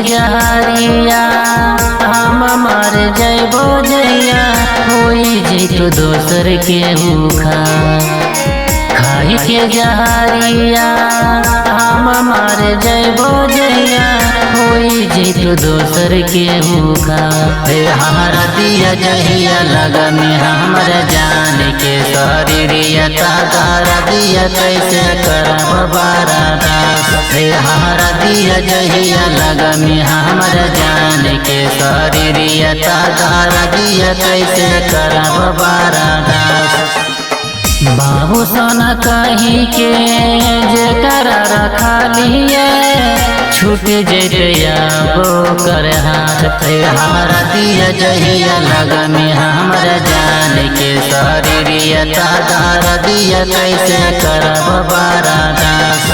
जहरिया हम मर जइबो जइया होई जइतो दोसर के भूखा। खाई के जहरिया हम मर जइबो जइया होई जइतो दोसर के भूखा। हमारा दिया जहिया लगन हमर जान के शरीरिया तारा दिया कैसे करब बारादास। हमारा दिया जहिया लगन हमर जान के शरीरिया तारा दिया कैसे करब बारादास। बाबू सोना कहीं के जेकरा रखा लिए छूट जइया वो कर हाथ। हमारा दिया जहिया लगन हमरा जान के शरीरिया तारा दिया कैसे करब बारादास।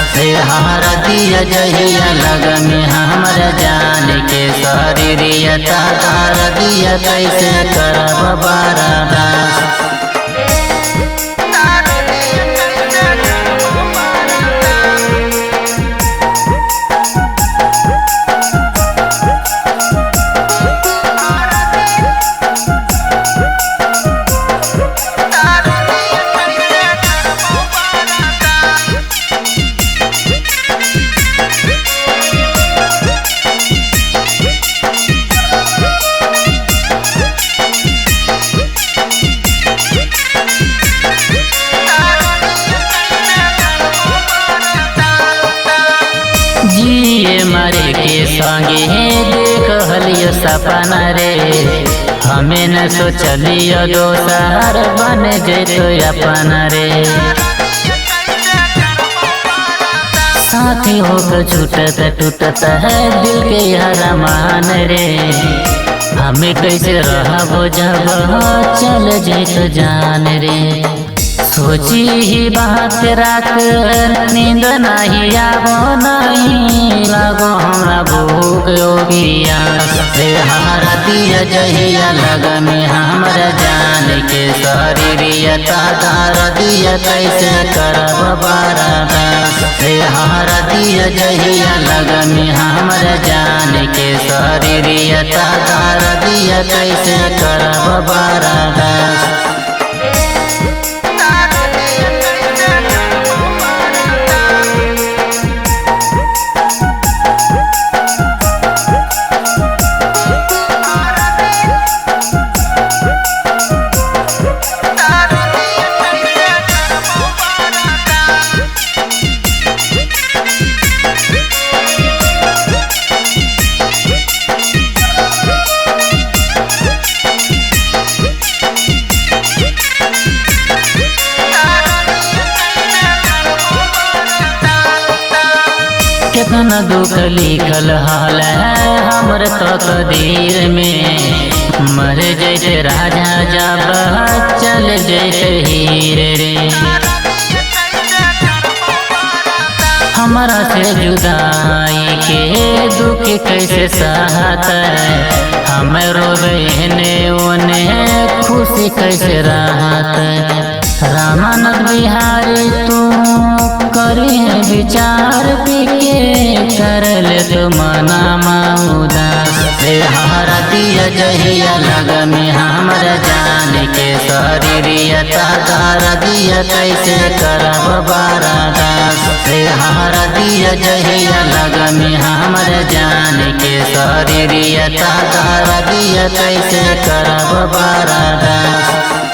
हमारा दिया जहिया लगन हमरा जान के शरीरिया तारा दिया कैसे करब बारादास। जिए मरे के संगे देखलियो सपना रे हमें न सोचलियो दोसर बन जइतो अपना रे। साथी होकर छूटत टूटत है दिल के अरमान रे। हमें कैसे रहबो जब चल जइतो जान रे। सोची ही बात रात नींद नहीं आवो नहीं लागो हमरा भूख योगिया। हमारा दिया जहिया लगन हमरा जान के शरीरिया तारा दिया कैसे करब बारादास। हमारा दिया जहिया लगन हमरा जान के शरीरिया तारा दिया कैसे करब बारादास। कितना दुख लिखल हाल है हमर तकदीर में। मर जैसे राजा जब चल जैसे हीर रे। हमारा से जुदाई के दुख कैसे सहत हम रोने ओने खुशी कैसे रहत। रामानंद बिहारी तू करी विचार पीके कर ले तो मना उदास। हमारा दिया जहिया लगन हमरा जान के शरीरिया तारा दिया कैसे करब बारादास। हमारा दिया जहिया लगन हमरा जान के शरीरिया तारा दिया कैसे करब बारादास।